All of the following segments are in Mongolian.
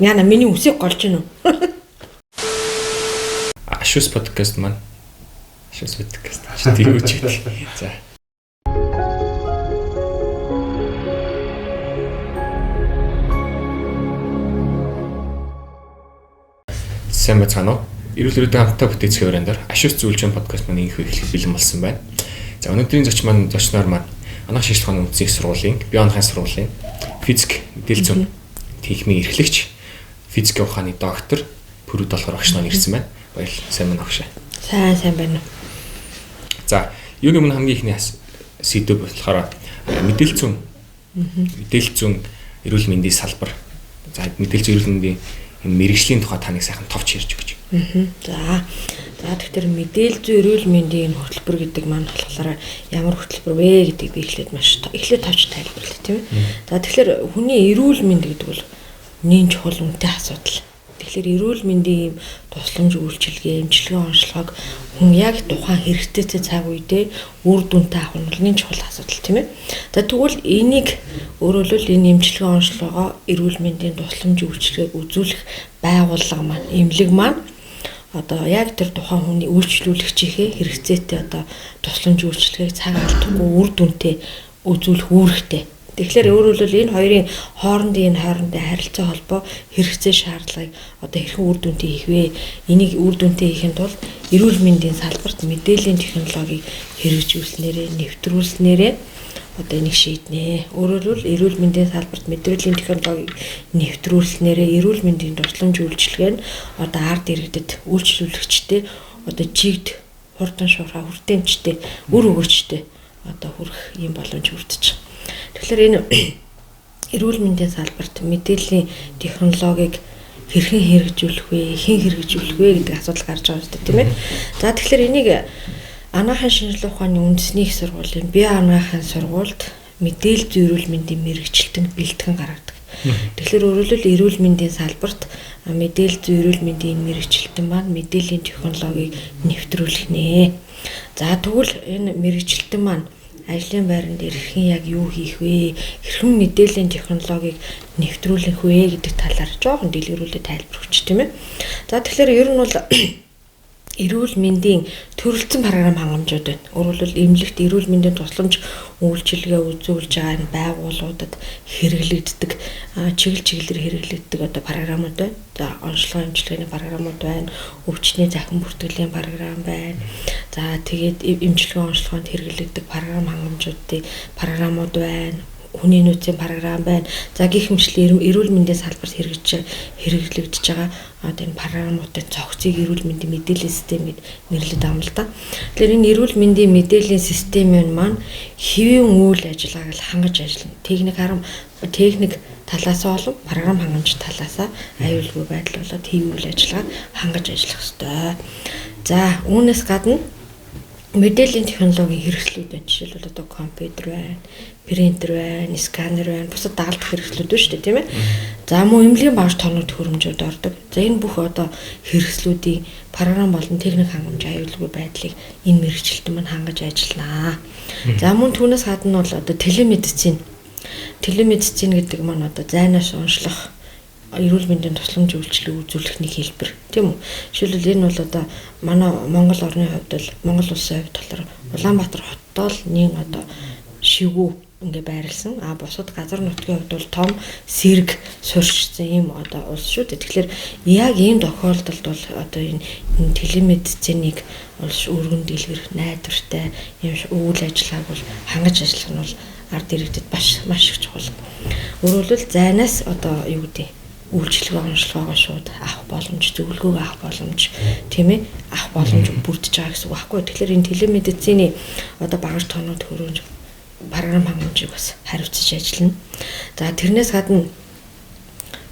Яна миний үсийг голж гинүү. Ашус подкаст маань. Ашус подкаст. Тийм үуч. За. Сайн бацгаана уу? Эрүүл мэндийн хамтаа бүтээцгийн өрөөндөө Ашус зөвлөжин подкаст маань их эхлэх бэлэн болсон байна. За өнөөдрийн зочноор маань анаах шинжилгээ ухааны үндэсний сургуулийн, бие онохон сургуулийн физик мэдээлэл зүйн техникийн эрхлэгч, физикийн ухааны доктор Пүрүд болохоор багш нар ирсэн байна. Баярлалаа. Сайн байна багш. Сайн байна. За, юуны өмнө хамгийн ихний сэдв болохоор мэдээлэл зүйн эрүүл мэндийн салбар. За, мэдээлэл зүйн эрүүл мэндийн мэргэжлийн тухай таныг сайхан товч ярьж өгч. За тэгэхээр мэдээлэл зүйн эрүүл мэндийн хөтөлбөр гэдэг маань болохоор ямар хөтөлбөр вэ гэдэг би эхлээд товч тайлбарлая тийм ээ. За тэгэхээр хүний эрүүл мэнд гэдэг бол нэн чухал үнэтэй асуудал. Тэгэхээр эрүүл мэндийн тусламж үйлчилгээ, эмчилгээ онцлогоог хүн яг тухайн хэрэгцээтэй цаг үедээ үр дүнтэй авах нь нэн чухал асуудал тийм ээ. За тэгвэл энийг өөрөөр энэ эмчилгээ онцлогоо эрүүл мэндийн тусламж үйлчилгээг үзүүлэх байгууллага маань, эмнэлэг маань одоо яг тэр тухайн хүний үйлчлүүлэгчийнхээ хэрэгцээтэй одоо тусламж үйлчилгээг цаг алдахгүй үр дүнтэй үзүүлэх үүрэгтэй. Тэгэхээр өөрөөр хэлбэл энэ хоёрын хоорондын харилцаа холбоо хэрэгцээ шаардлагыг одоо хэрхэн үр дүнтэй хийх вэ? Энийг үр дүнтэй хийхин тулд эрүүл мэндийн салбарт мэдээллийн технологиг хэрэгжүүлснээрээ, нэвтрүүлснээрээ одоо энийг шийднэ. Өөрөөр хэлбэл эрүүл мэндийн салбарт мэдээллийн технологиг нэвтрүүлснээрээ эрүүл мэндийн тусламж үйлчилгээ нь одоо ард иргэдэд үйлчлүүлэгчтэй одоо чигд хурдан шуурхай хүртээмжтэй үр өгөөчтэй одоо хүрэх юм боломж бүрдэж байна. Тэгэхээр энэ эрүүл мэндийн салбарт мэдээллийн технологиг хэрхэн хэрэгжүүлэх вэ, хэн хэрэгжүүлэх вэ гэдэг асуудал гарч байгаа шүү дээ, тийм ээ. За тэгэхээр энийг анагаахын шинжилгээ ухааны үндэсний их сургуулийн бие анагаахын сургуульд мэдээлэл зүйн эрүүл мэндийн мэргэжилтэн бэлтгэн гаргадаг. Тэгэхээр өөрөөр хэлбэл эрүүл мэндийн салбарт мэдээлэл зүйн эрүүл мэндийн мэргэжилтэн маань мэдээллийн технологиг нэвтрүүлэх нэ. За тэгвэл энэ мэргэжилтэн маань ажлын байранд хэрхэн яг юу хийх вэ? Хэрхэн мэдээллийн технологиг нэвтрүүлэх вэ гэдэг талаар жоохон дэлгэрүүлээд тайлбар өгч тийм ээ. За тэгэхээр ер нь бол эрүүл мэндийн төрөлцсөн програм хангамжууд байна. Өөрөөр хэлбэл эмнэлэгт эрүүл мэндийн тусламж үйлчилгээ үзүүлж байгаа энэ байгууллагуудад хэрэглэгддэг чиглэлээр хэрэглэгддэг одоо програмууд байна. За онцлогоо эмчилгээний програмууд байна. Өвчтний захин бүртгэлийн програм байна. За тэгээд эмчилгээ онцлогоонд хэрэглэгддэг програм хангамжуудын програмууд байна. Хүний нөөцийн програм байна. За гэх мэтлэн эрүүл мэндийн салбарт хэрэглэгдэж байгаа одоо энэ програмуудын цогцыг эрүүл мэндийн мэдээллийн системэд нэрлэдэг юм л да. Тэгэхээр энэ эрүүл мэндийн мэдээллийн систем маань хэвийн үйл ажиллагааг хангаж ажиллана. Техник талаас болон програм хангамж талаас аюулгүй байдал болоод хэвийн үйл ажиллагааг хангаж ажиллах ёстой. За үүнээс гадна мэдээллийн технологийн хэрэгслүүд байна. Жишээлбэл одоо компьютер байна, принтер байна, сканер байна, бусад дагалдах хэрэгслүүд байна шүү дээ, тийм ээ. За мөн эмнэлгийн багш тоног төхөөрөмжүүд ордог. За энэ бүх одоо хэрэгслүүдийн програм болон техник хангамж аюулгүй байдлыг энэ мэргэжилтэн маань хангаж ажиллана. За мөн түүнээс гадна бол одоо телемедицин гэдэг маань одоо зайнаас уншлах эрүүл мэндийн тусламж үйлчилгээ үзүүлэх нэг хэлбэр тийм үү. Жишээлбэл энэ бол одоо манай Монгол орны хувьд бол Монгол улсын хувьд болохоор Улаанбаатар хоттой л нэг одоо шивгүү ингээ байрлсан. Бусад газар нутгийн хувьд бол том сэрэг суурьшсан юм одоо улс шүү дээ. Тэгэхээр яг ийм тохиолдолд бол одоо энэ телемедициныг өргөн дэлгэрэх найдвартай юм үйл ажиллагааг бол хангаж ажиллах нь бол ард иргэдэд маш их чухал. Өөрөөр хэлбэл зайнаас одоо юу гэдэг үйлчилгээ онцлогоогоо шууд авах боломж, зөвлөгөөг авах боломж, тийм ээ, авах боломж бүрдэж байгаа гэсэн үг байхгүй. Тэгэхээр энэ телемедицины одоо багаж тоног төхөөрөмж програм хангамжийг бас хариуцаж ажиллана. За тэрнээс гадна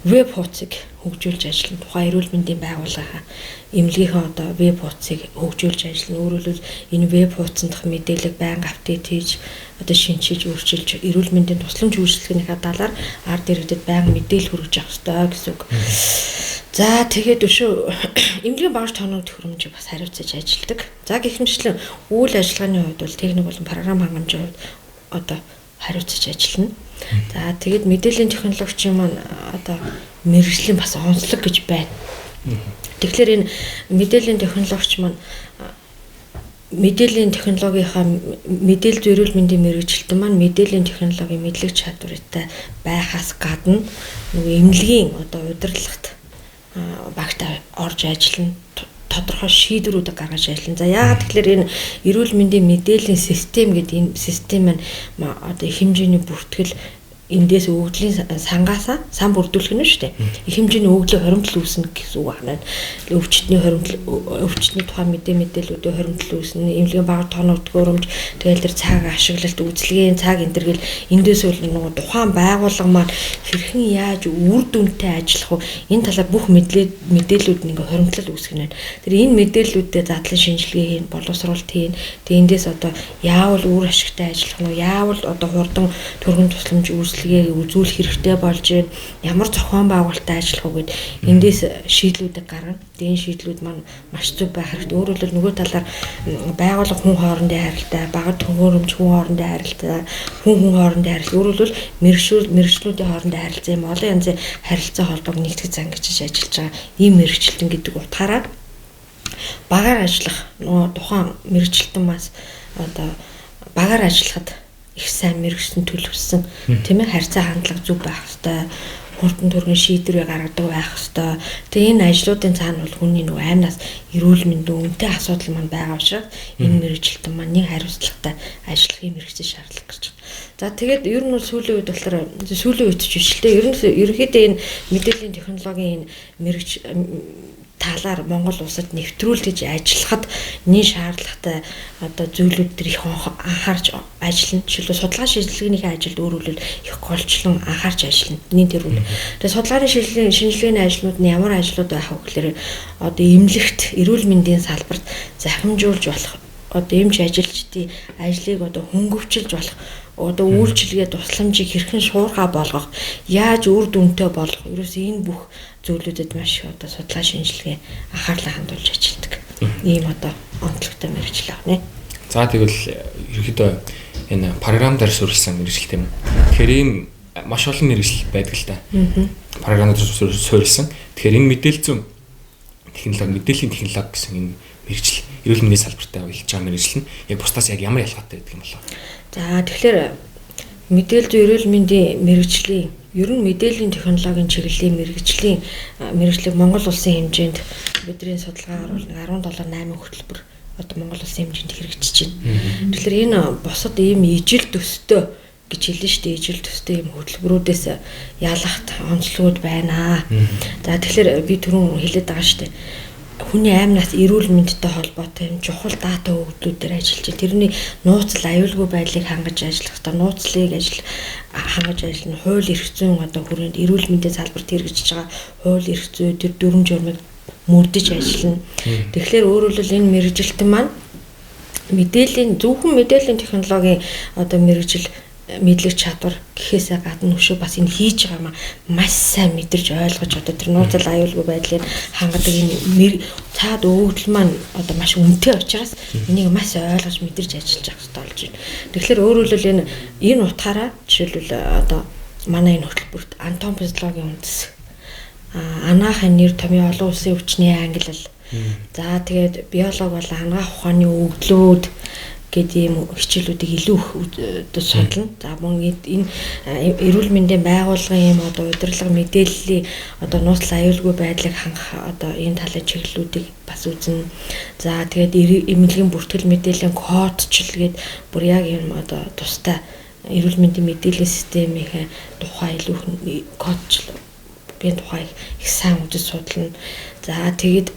веб хуудсыг хөгжүүлж ажиллана. Тухайн эрүүл мэндийн байгууллагын эмнэлгийнхээ одоо веб хуудсыг хөгжүүлж ажиллана. Өөрөөр хэлбэл энэ веб хуудсандх мэдээлэл байнга апдейт хийж одоо шинжиж өөрчилж эрүүл мэндийн тусламж үйлчилгээнийхээ талаар ард иргэдэд байнга мэдээлэл хүргэж авах ёстой гэсэн үг. За тэгээд эмнэлгийн багаж тоног төхөөрөмжийг бас хариуцаж ажилладаг. За гэх мэтлэн үйл ажиллагааны хувьд бол техник болон програм хангамжийн хувьд одоо хариуцаж ажиллана. За тэгээд мэдээллийн технологичийн маань одоо мэргэжлийн бас онцлог гэж байна. Тэгэхээр энэ мэдээллийн технологич маань мэдээллийн технологийнхаа мэдээлэл зөрүүл мэндийн мэргэжилтэн маань мэдээллийн технологийн мэдлэг чадвартай байхаас гадна нөгөө эмнэлгийн одоо удирдлагт багтаа орж ажиллана, тодорхой шийдвэрүүд гаргаж ажиллана. За яагаад тэгэхээр энэ эрүүл мэндийн мэдээллийн систем гэдэг энэ систем маань одоо их хэмжээний бүртгэл эндээс өгөгдлийн сангаасаа сан бүрдүүлэх нь шүү дээ. Их хэмжээний өгөгдлийн хоримтлал үүснэ гэсэн үг байна. Өвчтний тухай мэдээллүүдийн хоримтлал үүснэ, эмнэлгийн баг тооног төхөөрөмж, тэгэл тэр цаг ашиглалт, үйлчлэгийн цаг энэ төр гэл эндээс үл нөгөө тухайн байгууллага маань хэрхэн яаж үр дүнтэй ажиллах вэ? Энэ талаар бүх мэдээллүүд нь ингээ хоримтлал үүсгэх нь байна. Тэр энэ мэдээллүүдээ задлан шинжилгээ хийн, боловсруулалт хийн. Тэгээ эндээс одоо яавал үр ашигтай ажиллах нь, яавал одоо хурдан төргөн тусламж үзүүлэх хэрэгтэй болж байна. Ямар зохион байгуулалттай ажиллах уу гэд эндээс шийдлүүдийг гаргана. Энэ шийдлүүд маань маш зөв байх хэрэгтэй. Өөрөөр хэлбэл нөгөө талаар байгууллага хүн хоорондын харилцаа, багад төхөөрөмж хүн хоорондын харилцаа, хүн хоорондын харилцаа, өөрөөр хэлбэл мэргэжлүүдийн хоорондын харилцаа юм олон янзын харилцаа холбоог нэгтгэж зангижиж ажиллаж байгаа ийм мэргэжилтэн гэдэг утгаараа багаар ажиллах нөгөө тухайн мэргэжилтэн бас одоо багаар ажиллахад их сайн мэргэжсэн төлөвсөн тийм ээ харьцаа хандлага зөв байх хэрэгтэй, хурдан төргийн шийдвэрээ гаргадаг байх хэрэгтэй. Тэгээ энэ ажлуудын цаана бол хүний нөгөө амнаас эрүүл мэндийн үнэтэй асуудал маань байгаа учраас энэ мэргэжилтэн маань нэг хариуцлагатай ажиллахын мэргэжлийн шаардлага гэж байна. За тэгээд ер нь бол сүүлийн үед болохоор сүүлийн үед ч биш л дээ. Ерөнхийдөө энэ мэдээллийн технологийн энэ мэргэж талаар Монгол улсад нэвтрүүлж ажиллахад нэг шаардлагатай одоо зүйлүүд төр их анхаарч ажиллана. Жишээлбэл судалгаа шинжилгээний ажилд өөрөөр их голчлон анхаарч ажиллана. Нэг төрөнд. Тэгээд судалгааны шинжилгээний ажлууд нь ямар ажлууд байх вэ гэхээр одоо эмнэлэгт эрүүл мэндийн салбарт захимжуулж болох одоо эмч ажилчдын ажлыг одоо хөнгөвчилж болох одоо үйлчилгээ тусламжийг хэрхэн шуурхай болгох, яаж үр дүнтэй болгох, ерөөс энэ бүх зүйлүүдэд маш их одоо судалгаа шинжилгээ анхаарлаа хандуулж ажилладаг. Ийм одоо онцлогтой мэргэжил байна. За тэгвэл ерөөхдөө энэ програм дээр суурилсан мэргэжил тийм. Тэгэхээр ийм маш олон мэргэжил байдаг л та. Програмаар суурилсан. Тэгэхээр энэ мэдээлэл мэдээллийн технологи гэсэн энэ мэргэжил эрүүл мэндийн салбартаа уялж байгаа мэргэжил нь яг бусдаас яг ямар ялгаатай байдаг юм болов? За тэгэхээр мэдээлэл эрүүл мэндийн мэргэжлийн ер нь мэдээллийн технологийн чиглэлийн мэргэжлийг Монгол улсын хэмжээнд бидний судалгаагаар бол 17-8 хөтөлбөр одоо Монгол улсын хэмжээнд хэрэгжиж байна. Тэгэхээр энэ бусад ийм ижил төстэй гэж хэлнэ шүү дээ. Ижил төстэй ийм хөтөлбөрүүдээс ялгахт онцлогуд байна. За тэгэхээр би түрүүн хэлээд байгаа шүү дээ. Хүний амнаас эрүүл мэндтэй холбоотой юм чухал дата өгөгдлүүдээр ажиллаж байна. Тэрний нууцл аюулгүй байдлыг хангаж ажиллах хэрэгтэй. Нууцлыг хангаж ажиллана. Хууль эрх зүйн одоо хүрээнд эрүүл мэндийн салбарт хэрэгжиж байгаа хууль эрх зүй тэр дүрм журмыг мөрдөж ажиллана. Тэгэхээр өөрөөр хэлбэл энэ мэргэжилтэн маань зөвхөн мэдээллийн технологийн одоо мэргэжил мэдлэг чадвар гэхээсээ гадна өшөө бас энэ хийж байгаа маш сайн мэдэрч ойлгож одоо тэр нууцл аюулгүй байдлыг хангадаг энэ цаад өгөгдөл маань одоо маш үнэтэй учраас энийг маш ойлгож мэдэрч ажиллаж байгаа хэрэгтэй болж байна. Тэгэхээр өөрөөр хэлбэл энэ утгаараа жишээлбэл одоо манай энэ хөтөлбөрт антропологийн үндэс анаахын нэр томьёо олон улсын өвчний ангилал за тэгээд биологи болон анагаах ухааны өгдлүүд гэдэг ийм хичээлүүдийг илүү их судлана. За мөн энэ эрүүл мэндийн байгууллагын ийм одоо удирдлага мэдээллийн одоо нууцл аюулгүй байдлыг хангах одоо энэ талын чиглэлүүдийг бас үзнэ. За тэгээд эмнэлгийн бүртгэл мэдээллийн кодчлгээд бүр яг ийм одоо тустай эрүүл мэндийн мэдээллийн системийн тухай илүү их кодчлоо би тухай их сайн үзэж судлана. За тэгээд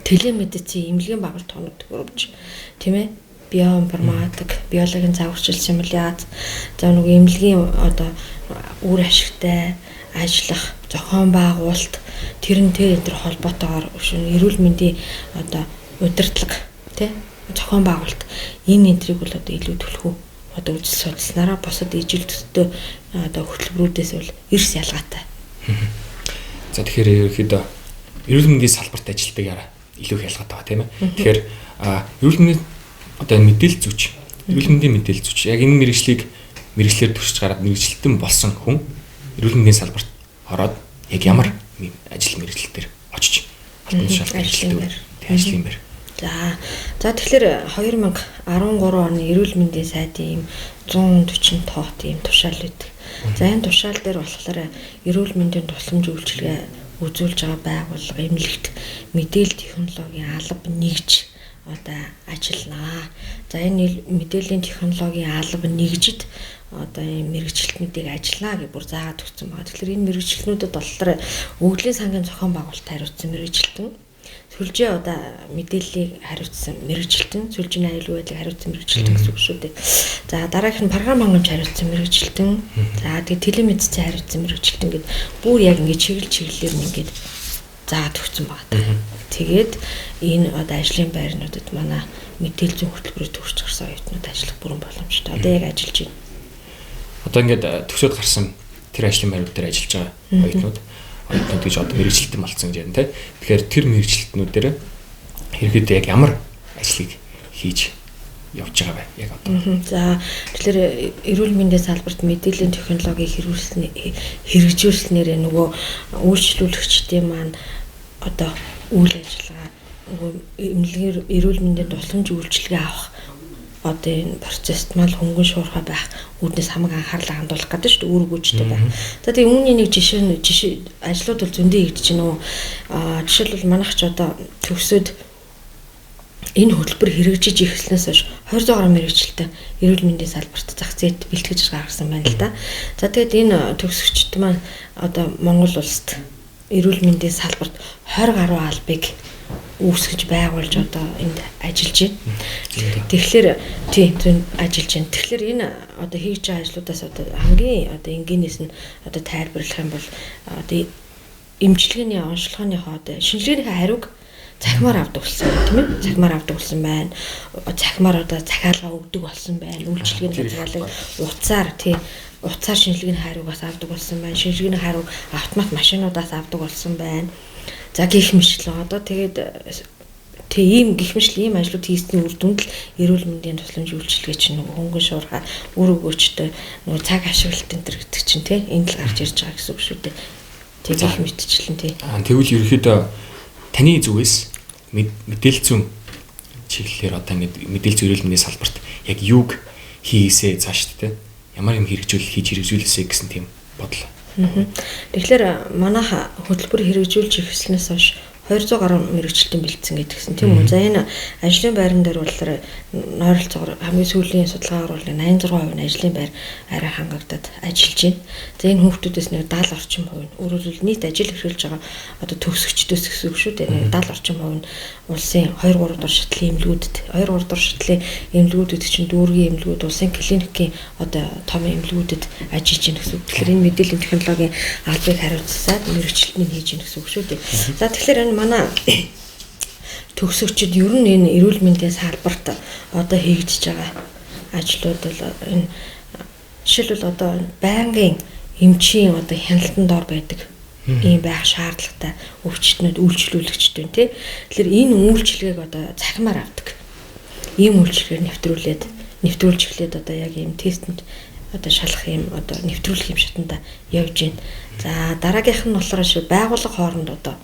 телемедицин эмнэлгийн багт тоног төгрөвч тийм ээ биоинформатик, биологийн загварчил симуляц, за нэг эмнэлгийн одоо үр ашигтай ажиллах, зохион байгуулалт тэрнтэй энэ холбоотойгоор эрүүл мэндийн одоо удирдлага тий зохион байгуулалт энэ энтрийг бол одоо илүү төлхөө одоо үзэл судалснараа босод ижил төстэй одоо хөтөлбөрүүдээс бол эрс ялгаатай. За тэгэхээр ерөөхдөө эрүүл мэндийн салбарт ажилладаг яра илүү их ялгаатай байгаа тийм ээ. Тэгэхээр эрүүл мэндийн одоо энэ мэдээлэл зүйч, эрүүл мэндийн мэдээлэл зүйч яг энэ мэргэжлийг мэрэгчлэр төвшиж гараад мэрэгчлэлтэн болсон хүн эрүүл мэндийн салбарт ороод яг ямар ажил мэргэжил дээр очиж албан тушаалд ажлын байр. За тэгэхээр 2013 оны эрүүл мэндийн сайдын ийм 140 тоот ийм тушаал үүдэг. За энэ тушаал дээр болохоор эрүүл мэндийн тусламж үйлчилгээ үзүүлж байгаа байгууллага эмнэлэгт мэдээлэл технологийн алба нэгж одоо ажилланаа. За энэ мэдээллийн технологийн алба нэгжид одоо энэ мэрэгчлэтнүүдийг ажиллана гэж бүр заагаад өгсөн байна. Тэгэхээр энэ мэрэгчлэтнүүдэд болохоор өвглийн сангийн зохион байгуулалт хариуцсан мэрэгчлэтэн, сүлжээ одоо мэдээллийг хариуцсан мэрэгчлэтэн, сүлжээний аюулгүй байдлыг хариуцсан мэрэгчлэтэн гэсэн үг шүү дээ. За дараагийнх нь програм хангамж хариуцсан мэрэгчлэтэн, за тэгээд телемедицийн хариуцсан мэрэгчлэтэн гэд бүр яг ингэ чиглэлээр нь ингэ заагаад өгсөн байна. Тэгээд энэ одоо ажлын байрнуудад манай мэдээлэл зүйн хөтөлбөрөөр төгсөж гарсан оюутнууд ажиллах бүрэн боломжтой. Одоо яг ажиллаж байна. Одоо ингээд төгсөөд гарсан тэр ажлын байрууд дээр ажиллаж байгаа оюутнууд гэж одоо мэрэгчлэлтэн болсон гэж байна тийм. Тэгэхээр тэр мэрэгчлэлтнүүд дээр хэрэгэд яг ямар ажлыг хийж явж байгаа бай яг одоо. За тэгэхээр эрүүл мэндийн салбарт мэдээллийн технологиг хэрэгжүүлснээр нөгөө үйлчлүүлэгчдийн маань одоо үйл ажиллагаа нөгөө эрүүл мэндийн тусламж үйлчилгээ авах одоо энэ процесст мал хөнгөн шуурхай байх үүднээс хамаг анхаарлаа хандуулах гэдэг шүү дээ үүргүүчтэй байх. За тэгээ үүний нэг жишээ ажлууд бол зөндөө хийгдэж байна уу? Жишээлбэл манайх ч одоо төгсөөд энэ хөтөлбөр хэрэгжиж эхэлснээс хойш 20 гаруй мэрэгчлэлтэй эрүүл мэндийн салбарт зах зээлд бэлтгэж гаргасан байна л да. За тэгээд энэ төгсөгчд маань одоо Монгол улсад эрүүл мэндийн салбарт 20 гаруй албыг үүсгэж байгуулж одоо энд ажиллаж байна. Тэгэхээр тийм ажиллаж байна. Тэгэхээр энэ одоо хийж байгаа ажлуудаас одоо хамгийн одоо энгийнээс нь одоо тайлбарлах юм бол одоо эмчилгээний онцлогооныхоо одоо шинжилгээнийхээ хариуг цахимаар авдаг болсон тийм ээ. Цахимаар авдаг болсон байна. Цахимаар одоо захиалга өгдөг болсон байна. Үйлчилгээний хязгаарлалыг утсаар шинжилгээний хариугаас авдаг болсон байна. Шинжилгээний хариуг автомат машинуудаас авдаг болсон байна. За гэх мэтлээ одоо тэгээд ийм гэх мэтлээ ийм ажлууд хийсний үр дүнд л эрүүл мэндийн тусламж үйлчилгээ чинь нөгөө хөнгөн шуурхай үр өгөөчтэй нөгөө цаг ашиглалт энэ төр гэдэг чинь тийм энд л гарч ирж байгаа гэсэн үг шүү дээ. Тэгээд гэх мэтчлэн тийм. Тэгвэл ерөөхдөө таны зүгээс мэдээлэл зүйн чиглэлээр одоо ингэ мэдээлэл зүйн эрүүл мэндийн салбарт яг юуг хийгээсэ цааш тийм ямар юм хийж хэрэгжүүлээсэ гэсэн тийм бодол. Тэгэхээр манайх хөтөлбөр хэрэгжүүлж эхэлснээс хойш 200 гаруй мэрэгчлэлтэн бэлдсэн гэдгсэн тийм үү. За энэ ажлын байран дээр болохоор нойролцоогоор хамгийн сүүлийн судалгаагаар бол 86% нь ажлын байр арай хангагдаад ажиллаж байна. За энэ хүүхдүүдээс нэг 70 орчим хувь нь өөрөөр хэлбэл нийт ажил эрхэлж байгаа одоо төгсөгчдөөс гэсэн үг шүү дээ. 70 орчим хувь нь улсын 2-3 дугаар шатлын эмнэлгүүдэд 2-3 дугаар шатлын эмнэлгүүдэд чинь дүүргийн эмнэлгүүд улсын клиникийн одоо том эмнэлгүүдэд ажиллаж байна гэсэн үг. Тэгэхээр энэ мэдээллийн технологийн албыг хариуцсаад мэрэгчлэлтнийг хийж байна гэсэн үг шүү дээ. За тэгэхээр энэ манай төгсөгчд ер нь энэ эрүүл мэндийн салбарт одоо хийгдэж байгаа ажлууд бол энэ жишээлбэл одоо байнгын эмчийн одоо хяналтанд ор байдаг ийм байх шаардлагатай өвчтнүүд үйлчлүүлэгчд байна тий. Тэгэхээр энэ үйлчлэгийг одоо цахимаар авдаг. Ийм үйлчлэгээр нэвтрүүлж эхлээд одоо яг ийм тестэнд одоо шалах юм одоо нэвтрүүлэх юм шатанда явж байна. За дараагийнх нь болохоор байгууллага хооронд одоо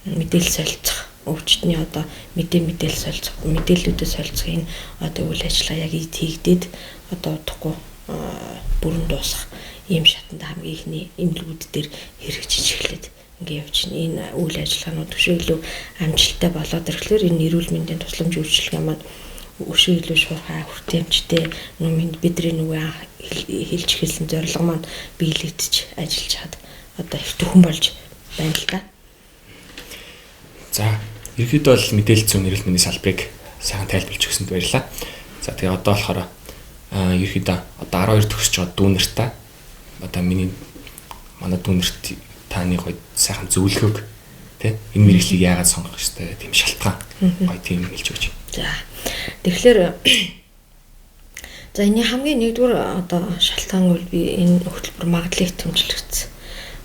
мэдээлэл солилцох өвчтний одоо мэдээлэл солилцох мэдээллүүдээ солилцох энэ одоо үйл ажиллагаа яг хийгдээд одоо удахгүй бүрэн дуусах ийм шатанд хамгийн ихний эмнэлгүүд дээр хэрэгжиж эхлээд ингээ явж байна. Энэ үйл ажиллагаанууд өшөө илүү амжилттай болоод ирэхлээр энэ эрүүл мэндийн тусламж үйлчилгээ маань өшөө илүү шуурхай хүртээмжтэй бидний нөгөө хэлж эхэлсэн зорилго маань биелэгдэж ажиллаж хаад одоо их төхөн болж байна л да. За ерөнхийдөө бол мэдээлэл зүйн эрүүл мэндийн салбарыг сайхан тайлбарлаж өгсөнд баярлалаа. За тэгээ одоо болохоор ерөнхийдөө одоо 12 төгсөж байгаа дүүнэртээ одоо манай дүүнэрт таны гоё сайхан зөвлөгөөг тий энэ мэргэжлийг яагаад сонгох ёстой тийм шалтгаан гоё тийм хэлж өгч. За тэгэхээр за энэ хамгийн нэгдүгээр одоо шалтгаан бол би энэ хөтөлбөр магадлалыг тэмдэглэгдсэн.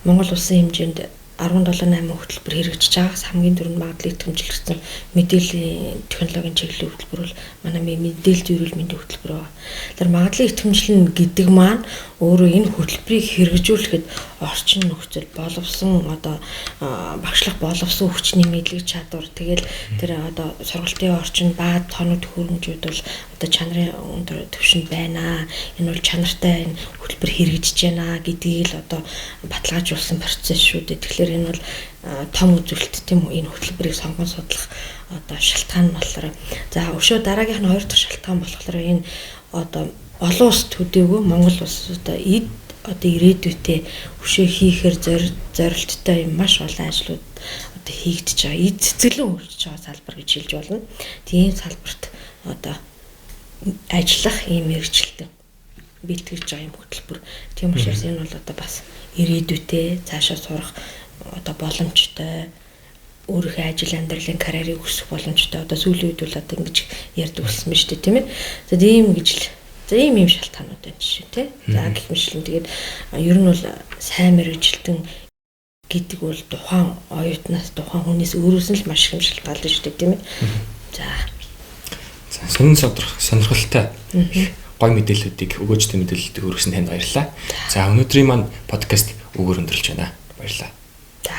Монгол улсын хэмжээнд 17-8 хөтөлбөр хэрэгжиж байгаас хамгийн дөрөнд магадлал идэвхжүүлсэн мэдээллийн технологийн чиглэлийн хөтөлбөр бол манай мэдээлэл зүйрүүл мэндийн хөтөлбөр байна. Тэгэхээр магадлал идэвхжүүлнэ гэдэг маань өөрөө энэ хөтөлбөрийг хэрэгжүүлэхэд орчин нөхцөл боловсон одоо багшлах боловсон хүчний мэдлэг чадвар тэгэл тэр одоо сургалтын орчин баа тоног төхөөрөмжүүд бол одоо чанарын өндөр түвшинд байна. Энэ бол чанартай энэ хөтөлбөр хэрэгжиж байна гэдгийг л одоо баталгаажуулсан процесс шүү дээ. Тэгэхээр энэ бол том үзүүлэлт тийм үү, энэ хөтөлбөрийг сонгон судлах одоо шалтгаан нь болохоор за өшөө дараагийнх нь 2 дахь шалтгаан болохоор энэ одоо олон улс төдийгүй Монгол улс одоо ирээдүйдээ өшөө хийхээр зорилттой юм маш олон ажлууд одоо хийгдэж байгаа. Эд цэцгэлэн хөгжиж байгаа салбар гэж хэлж болно. Тийм салбарт одоо ажиллах ийм мэргэжилтэн бэлтгэж байгаа юм хөтөлбөр. Тийм учраас энэ бол одоо бас ирээдүйдээ цаашаа сурах одоо боломжтой өөрийнхөө ажил амьдралын карьерийг өсгөх боломжтой. Одоо сүүлийн үед бол одоо ингэж ярьдаг болсон байна шүү дээ, тийм ээ. За ийм гэж л ийм шалтгаанууд байна шүү, тий. За гэх мэтлэн тэгээд ер нь бол сайн мэргэжилтэн гэдэг бол тухайн оюутнаас тухайн хүнээс өөрөөс нь л маш их шалтгаалж шүү дээ, тийм ээ. За сонирхолтой гой мэдээллүүдийг өгөөжтэй мэдээлэлтэй өргөсөн танд баярлалаа. За өнөөдрийн маань подкаст өгөр өндөрлж байна. Баярлалаа. За